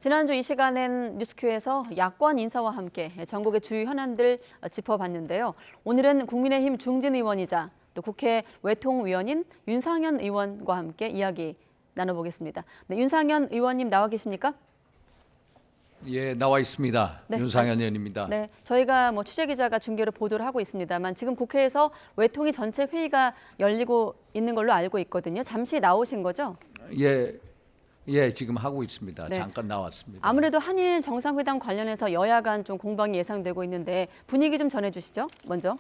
지난주 이 시간엔 뉴스큐에서 야권 인사와 함께 전국의 주요 현안들 짚어봤는데요. 오늘은 국민의힘 중진 의원이자 또 국회 외통위원인 윤상현 의원과 함께 이야기 나눠보겠습니다. 네, 윤상현 의원님 나와 계십니까? 예, 나와 있습니다. 네. 윤상현 의원입니다. 네, 저희가 취재기자가 중계로 보도를 하고 있습니다만 지금 국회에서 외통위 전체 회의가 열리고 있는 걸로 알고 있거든요. 잠시 나오신 거죠? 예, 지금 하고 있습니다. 네. 잠깐 나왔습니다. 아무래도 한일 정상회담 관련해서 여야 간 좀 공방이 예상되고 있는데 분위기 좀 전해주시죠. 먼저.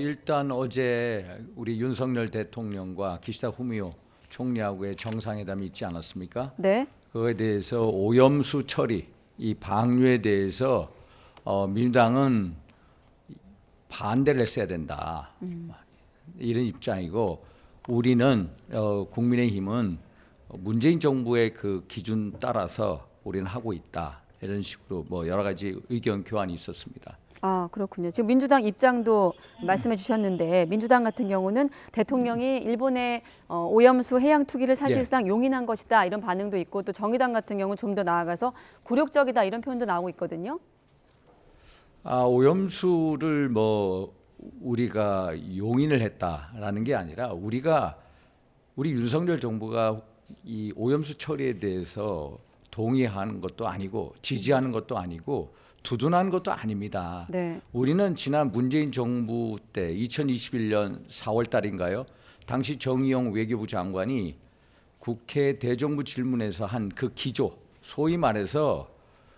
일단 어제 우리 윤석열 대통령과 기시다 후미오 총리하고의 정상회담이 있지 않았습니까? 네. 그거에 대해서 오염수 처리, 이 방류에 대해서 민주당은 반대를 했어야 된다. 이런 입장이고 우리는 국민의힘은 문재인 정부의 그 기준 따라서 우리는 하고 있다. 이런 식으로 여러 가지 의견 교환이 있었습니다. 아, 그렇군요. 지금 민주당 입장도 말씀해 주셨는데 민주당 같은 경우는 대통령이 일본의 오염수 해양 투기를 사실상 용인한 것이다 이런 반응도 있고 또 정의당 같은 경우는 좀 더 나아가서 굴욕적이다 이런 표현도 나오고 있거든요. 오염수를 우리가 용인을 했다라는 게 아니라 우리 윤석열 정부가 이 오염수 처리에 대해서 동의하는 것도 아니고 지지하는 것도 아니고 두둔하는 것도 아닙니다. 네. 우리는 지난 문재인 정부 때 2021년 4월 달인가요? 당시 정의용 외교부 장관이 국회 대정부 질문에서 한 그 기조, 소위 말해서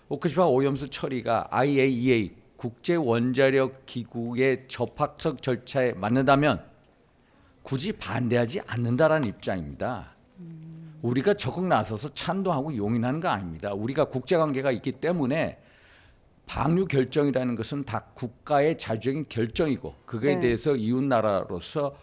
후쿠시마 오염수 처리가 IAEA 국제원자력 기구의 접합석 절차에 맞는다면 굳이 반대하지 않는다라는 입장입니다. 우리가 적극 나서서 찬동하고 용인하는 거 아닙니다. 우리가 국제관계가 있기 때문에 방류 결정이라는 것은 다 국가의 자주적인 결정이고 그거에 네. 대해서 이웃 나라로서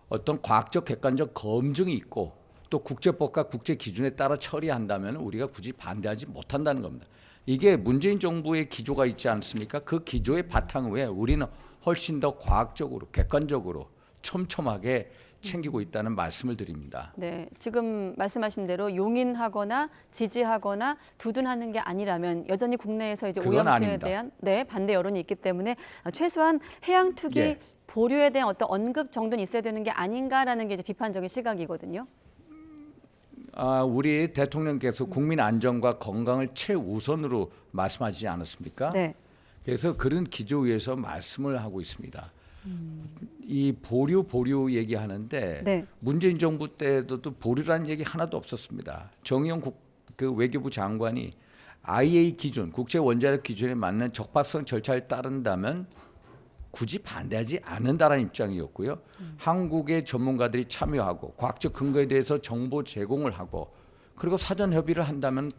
어떤 과학적 객관적 검증이 있고 또 국제법과 국제 기준에 따라 처리한다면 우리가 굳이 반대하지 못한다는 겁니다. 이게 문재인 정부의 기조가 있지 않습니까? 그 기조의 바탕 위에 우리는 훨씬 더 과학적으로 객관적으로 촘촘하게 챙기고 있다는 말씀을 드립니다. 네, 지금 말씀하신 대로 용인하거나 지지하거나 두둔하는 게 아니라면 여전히 국내에서 이제 그건 오염수에 아닙니다. 대한 반대 여론이 있기 때문에 최소한 해양 투기 보류에 대한 어떤 언급 정도는 있어야 되는 게 아닌가라는 게 이제 비판적인 시각이거든요. 우리 대통령께서 국민 안전과 건강을 최우선으로 말씀하지 않았습니까? 네. 그래서 그런 기조 위에서 말씀을 하고 있습니다. 이 보류 얘기하는데 네. 문재인 정부 때도 또 보류라는 얘기 하나도 없었습니다. 정의용 그 외교부 장관이 IAEA 기준, 국제 원자력 기준에 맞는 적합성 절차를 따른다면 굳이 반대하지 않는다라는 입장이었고요. 한국의 전문가들이 참여하고 과학적 근거에 대해서 정보 제공을 하고 그리고 사전 협의를 한다면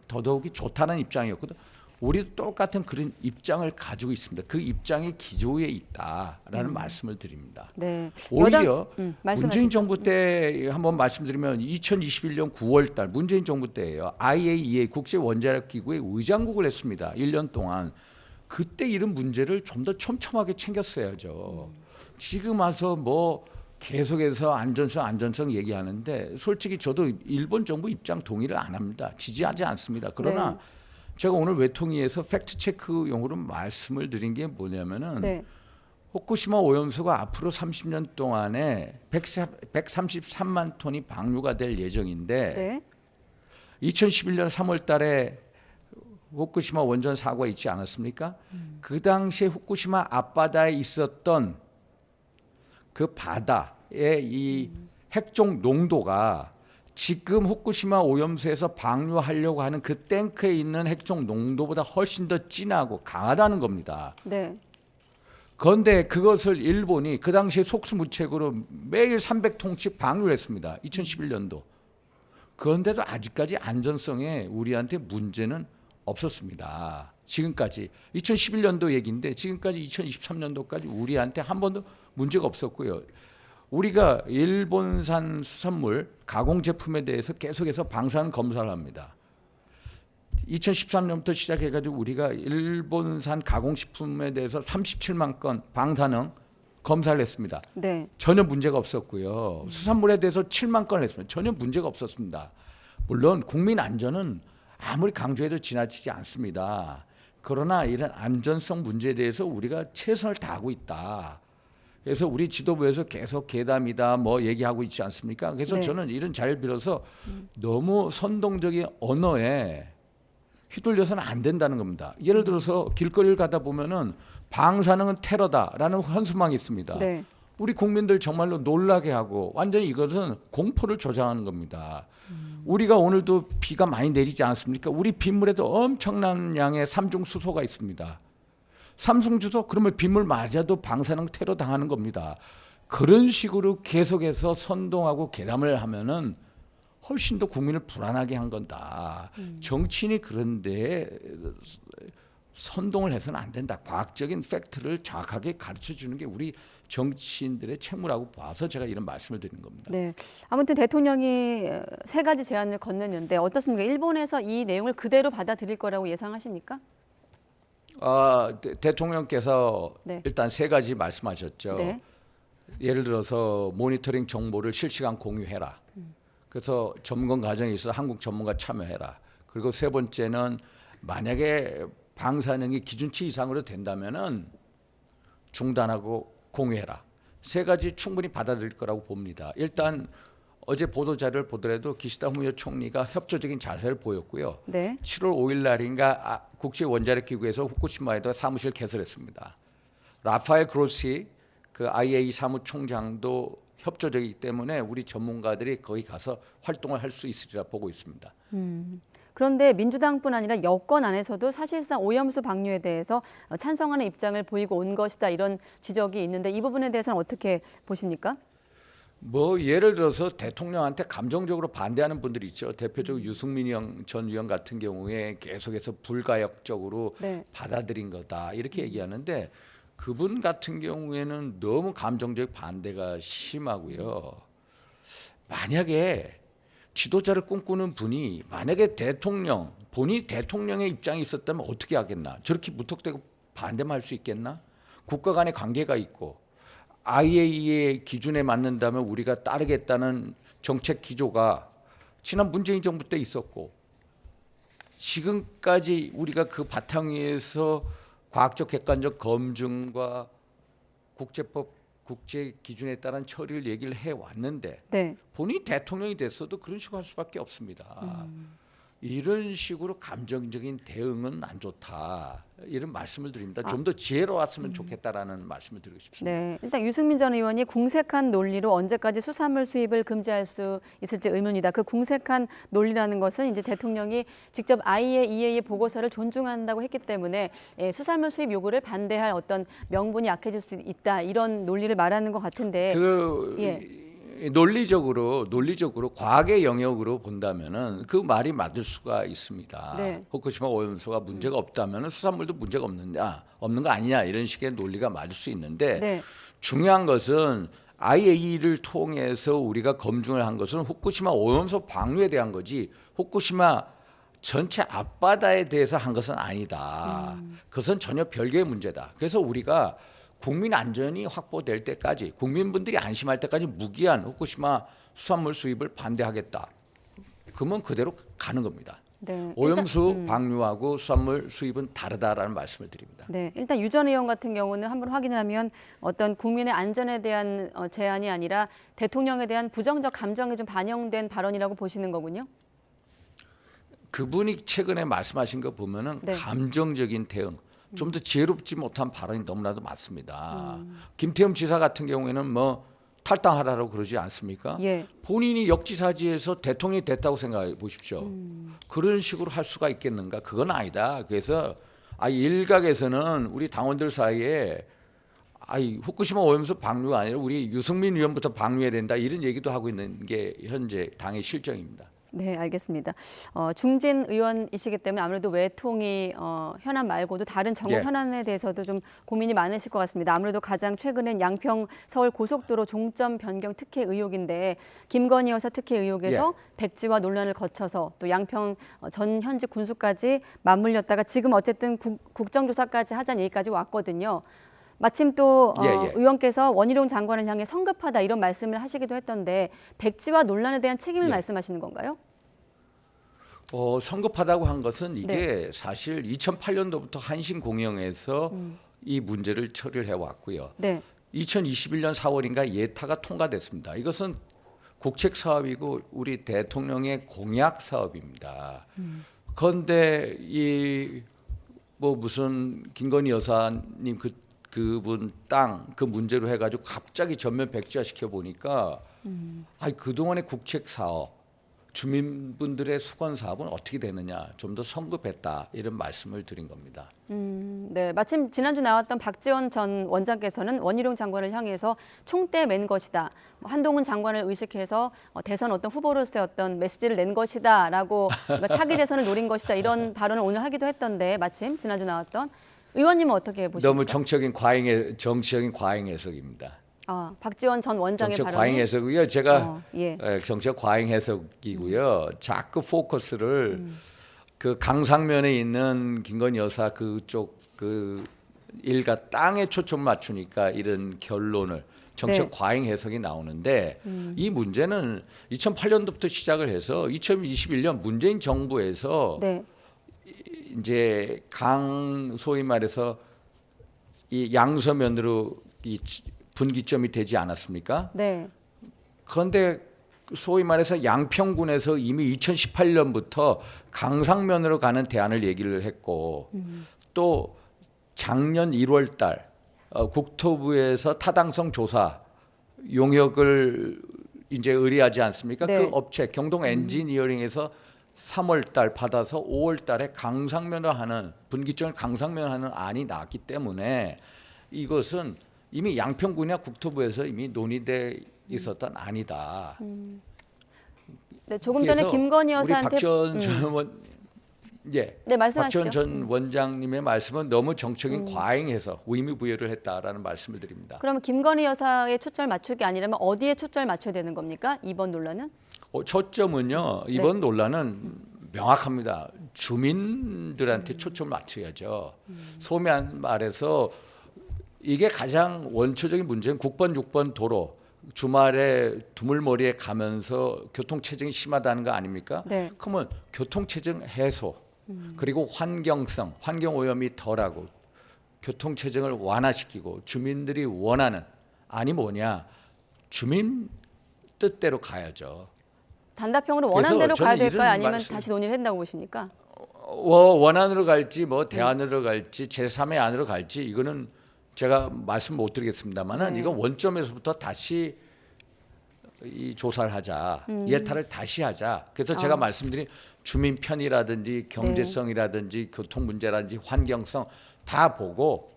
더더욱이 좋다는 입장이었거든. 우리도 똑같은 그런 입장을 가지고 있습니다. 그 입장이 기조에 있다라는 말씀을 드립니다. 네. 오히려 말씀하시죠. 문재인 정부 때 한번 말씀드리면 2021년 9월 달 문재인 정부 때예요. IAEA 국제 원자력 기구의 의장국을 했습니다. 1년 동안. 그때 이런 문제를 좀 더 촘촘하게 챙겼어야죠. 지금 와서 계속해서 안전성 얘기하는데 솔직히 저도 일본 정부 입장 동의를 안 합니다. 지지하지 않습니다. 그러나 네. 제가 오늘 외통위에서 팩트 체크용으로 말씀을 드린 게 뭐냐면은 후쿠시마 오염수가 앞으로 30년 동안에 133만 톤이 방류가 될 예정인데 2011년 3월 달에 후쿠시마 원전 사고가 있지 않았습니까? 그 당시에 후쿠시마 앞바다에 있었던 그 바다의 이 핵종 농도가 지금 후쿠시마 오염수에서 방류하려고 하는 그 탱크에 있는 핵종 농도보다 훨씬 더 진하고 강하다는 겁니다. 네. 그런데 그것을 일본이 그 당시에 속수무책으로 매일 300톤씩 방류를 했습니다. 2011년도. 그런데도 아직까지 안전성에 우리한테 문제는 없었습니다. 지금까지 2011년도 얘기인데 지금까지 2023년도까지 우리한테 한 번도 문제가 없었고요. 우리가 일본산 수산물 가공 제품에 대해서 계속해서 방사능 검사를 합니다. 2013년부터 시작해가지고 우리가 일본산 가공식품에 대해서 37만 건 방사능 검사를 했습니다. 네. 전혀 문제가 없었고요. 수산물에 대해서 7만 건을 했습니다. 전혀 문제가 없었습니다. 물론 국민 안전은 아무리 강조해도 지나치지 않습니다. 그러나 이런 안전성 문제에 대해서 우리가 최선을 다하고 있다. 그래서 우리 지도부에서 계속 계담이다 뭐 얘기하고 있지 않습니까? 그래서 네. 저는 이런 자리를 빌어서 너무 선동적인 언어에 휘둘려서는 안 된다는 겁니다. 예를 들어서 길거리를 가다 보면은 방사능은 테러다라는 현수막이 있습니다. 네. 우리 국민들 정말로 놀라게 하고 완전히 이것은 공포를 조장하는 겁니다. 우리가 오늘도 비가 많이 내리지 않습니까? 우리 빗물에도 엄청난 양의 삼중수소가 있습니다. 삼중수소 그러면 빗물 맞아도 방사능 테러 당하는 겁니다. 그런 식으로 계속해서 선동하고 괴담을 하면은 훨씬 더 국민을 불안하게 한 건다. 정치인이 그런데 선동을 해서는 안 된다. 과학적인 팩트를 정확하게 가르쳐 주는 게 우리 정치인들의 책무라고 봐서 제가 이런 말씀을 드리는 겁니다. 네. 아무튼 대통령이 세 가지 제안을 건넸는데 어떻습니까? 일본에서 이 내용을 그대로 받아들일 거라고 예상하십니까? 대통령께서 네. 일단 세 가지 말씀하셨죠. 네. 예를 들어서 모니터링 정보를 실시간 공유해라. 그래서 점검 과정에 있어서 한국 전문가 참여해라. 그리고 세 번째는 만약에 방사능이 기준치 이상으로 된다면은 중단하고 공유해라. 세 가지 충분히 받아들일 거라고 봅니다. 일단 어제 보도 자료를 보더라도 기시다 후미오 총리가 협조적인 자세를 보였고요. 네. 7월 5일 날인가 국제 원자력 기구에서 후쿠시마에도 사무실 개설했습니다. 라파엘 그로시 그 IAEA 사무총장도 협조적이기 때문에 우리 전문가들이 거기 가서 활동을 할 수 있으리라 보고 있습니다. 그런데 민주당뿐 아니라 여권 안에서도 사실상 오염수 방류에 대해서 찬성하는 입장을 보이고 온 것이다 이런 지적이 있는데 이 부분에 대해서는 어떻게 보십니까? 뭐 예를 들어서 대통령한테 감정적으로 반대하는 분들이 있죠. 대표적으로 유승민 전 의원 같은 경우에 계속해서 불가역적으로 네. 받아들인 거다 이렇게 얘기하는데 그분 같은 경우에는 너무 감정적 반대가 심하고요. 만약에 지도자를 꿈꾸는 분이 만약에 본인이 대통령의 입장이 있었다면 어떻게 하겠나? 저렇게 무턱대고 반대만 할 수 있겠나? 국가 간의 관계가 있고 IAEA 기준에 맞는다면 우리가 따르겠다는 정책 기조가 지난 문재인 정부 때 있었고 지금까지 우리가 그 바탕 위에서 과학적 객관적 검증과 국제법 국제 기준에 따른 처리를 얘기를 해왔는데 네. 본인이 대통령이 됐어도 그런 식으로 할 수밖에 없습니다. 이런 식으로 감정적인 대응은 안 좋다. 이런 말씀을 드립니다. 좀 더 지혜로웠으면 좋겠다라는 말씀을 드리고 싶습니다. 네. 일단 유승민 전 의원이 궁색한 논리로 언제까지 수산물 수입을 금지할 수 있을지 의문이다. 그 궁색한 논리라는 것은 이제 대통령이 직접 IAEA 보고서를 존중한다고 했기 때문에 수산물 수입 요구를 반대할 어떤 명분이 약해질 수 있다. 이런 논리를 말하는 것 같은데. 논리적으로 과학의 영역으로 본다면은 그 말이 맞을 수가 있습니다. 네. 후쿠시마 오염수가 문제가 없다면은 수산물도 문제가 없는 거 아니냐 이런 식의 논리가 맞을 수 있는데 네. 중요한 것은 IAEA를 통해서 우리가 검증을 한 것은 후쿠시마 오염수 방류에 대한 거지 후쿠시마 전체 앞바다에 대해서 한 것은 아니다. 그것은 전혀 별개의 문제다. 그래서 우리가 국민 안전이 확보될 때까지 국민분들이 안심할 때까지 무기한 후쿠시마 수산물 수입을 반대하겠다. 그러면 그대로 가는 겁니다. 네. 오염수 방류하고 수산물 수입은 다르다라는 말씀을 드립니다. 네, 일단 유 전 의원 같은 경우는 한번 확인을 하면 어떤 국민의 안전에 대한 제안이 아니라 대통령에 대한 부정적 감정이 좀 반영된 발언이라고 보시는 거군요. 그분이 최근에 말씀하신 거 보면은 네. 감정적인 대응, 좀 더 지혜롭지 못한 발언이 너무나도 많습니다. 김태흠 지사 같은 경우에는 뭐 탈당하라고 그러지 않습니까? 예. 본인이 역지사지에서 대통령이 됐다고 생각해 보십시오. 그런 식으로 할 수가 있겠는가? 그건 아니다. 그래서 일각에서는 우리 당원들 사이에 후쿠시마 오염수 방류가 아니라 우리 유승민 의원부터 방류해야 된다 이런 얘기도 하고 있는 게 현재 당의 실정입니다. 네, 알겠습니다. 중진 의원이시기 때문에 아무래도 외통위 현안 말고도 다른 정부 예. 현안에 대해서도 좀 고민이 많으실 것 같습니다. 아무래도 가장 최근엔 양평 서울 고속도로 종점 변경 특혜 의혹인데 김건희 여사 특혜 의혹에서 백지화 논란을 거쳐서 또 양평 전 현직 군수까지 맞물렸다가 지금 어쨌든 국정조사까지 하자는 얘기까지 왔거든요. 마침 또 의원께서 원희룡 장관을 향해 성급하다 이런 말씀을 하시기도 했던데 백지화 논란에 대한 책임을 말씀하시는 건가요? 성급하다고 한 것은 이게 네. 사실 2008년도부터 한신공영에서 이 문제를 처리를 해왔고요. 네. 2021년 4월인가 예타가 통과됐습니다. 이것은 국책 사업이고 우리 대통령의 공약 사업입니다. 그런데 이 뭐 무슨 김건희 여사님 그분 땅 그 문제로 해가지고 갑자기 전면 백지화 시켜 보니까 그동안의 국책 사업 주민분들의 수건 사업은 어떻게 되느냐 좀 더 성급했다 이런 말씀을 드린 겁니다. 네, 마침 지난주 나왔던 박지원 전 원장께서는 원희룡 장관을 향해서 총대 맨 것이다. 한동훈 장관을 의식해서 대선 어떤 후보로서의 어떤 메시지를 낸 것이다라고 차기 대선을 노린 것이다 이런 발언을 오늘 하기도 했던데 마침 지난주 나왔던 의원님은 어떻게 보십니까? 너무 정치적인 과잉 해석입니다. 박지원 전 원장의 정치적 발언이 과잉 해석이고요. 제가 예. 정치적 과잉 해석이고요. 자꾸 포커스를 그 강상면에 있는 김건희 여사 그쪽 그 일가 땅에 초점 맞추니까 이런 결론을 정치적 네. 과잉 해석이 나오는데 이 문제는 2008년도부터 시작을 해서 2021년 문재인 정부에서 네. 이제 소위 말해서 이 양서면으로 이 분기점이 되지 않았습니까? 네. 그런데 소위 말해서 양평군에서 이미 2018년부터 강상면으로 가는 대안을 얘기를 했고 또 작년 1월 달 국토부에서 타당성 조사 용역을 이제 의뢰하지 않습니까? 네. 그 업체 경동 엔지니어링에서 3월 달 받아서 5월 달에 강상면을 하는 분기점을 강상면을 하는 안이 나왔기 때문에 이것은 이미 양평군이나 국토부에서 이미 논의돼 있었던 안이다. 네, 조금 전에 그래서 김건희 우리 여사한테 박지원 전 네, 말씀하시죠. 박지원 전 원장님의 말씀은 너무 정책인 과잉해서 의미부여를 했다라는 말씀을 드립니다. 그러면 김건희 여사의 초점 맞추기 아니라면 어디에 초점을 맞춰야 되는 겁니까? 이번 논란은? 초점은요. 이번 논란은 명확합니다. 주민들한테 초점을 맞춰야죠. 소위 말해서 이게 가장 원초적인 문제는 국번 6번 도로 주말에 두물머리에 가면서 교통체증이 심하다는 거 아닙니까? 네. 그러면 교통체증 해소 그리고 환경오염이 덜하고 교통체증을 완화시키고 주민들이 원하는 안이 뭐냐? 주민 뜻대로 가야죠. 단답형으로 원한 대로 가야 저는 될까요? 이런 아니면 말씀- 다시 논의를 한다고 보십니까? 원안으로 갈지 뭐 대안으로 갈지 제3의 안으로 갈지 이거는 제가 말씀 못 드리겠습니다만은 네. 이거 원점에서부터 다시 이 조사를 하자. 예타를 다시 하자. 그래서 제가 말씀드린 주민 편의라든지 경제성이라든지 교통 문제라든지 환경성 다 보고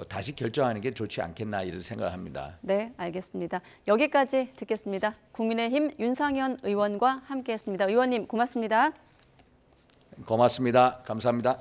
다시 결정하는 게 좋지 않겠나 이런 생각을 합니다. 네, 알겠습니다. 여기까지 듣겠습니다. 국민의힘 윤상현 의원과 함께했습니다. 의원님 고맙습니다. 고맙습니다. 감사합니다.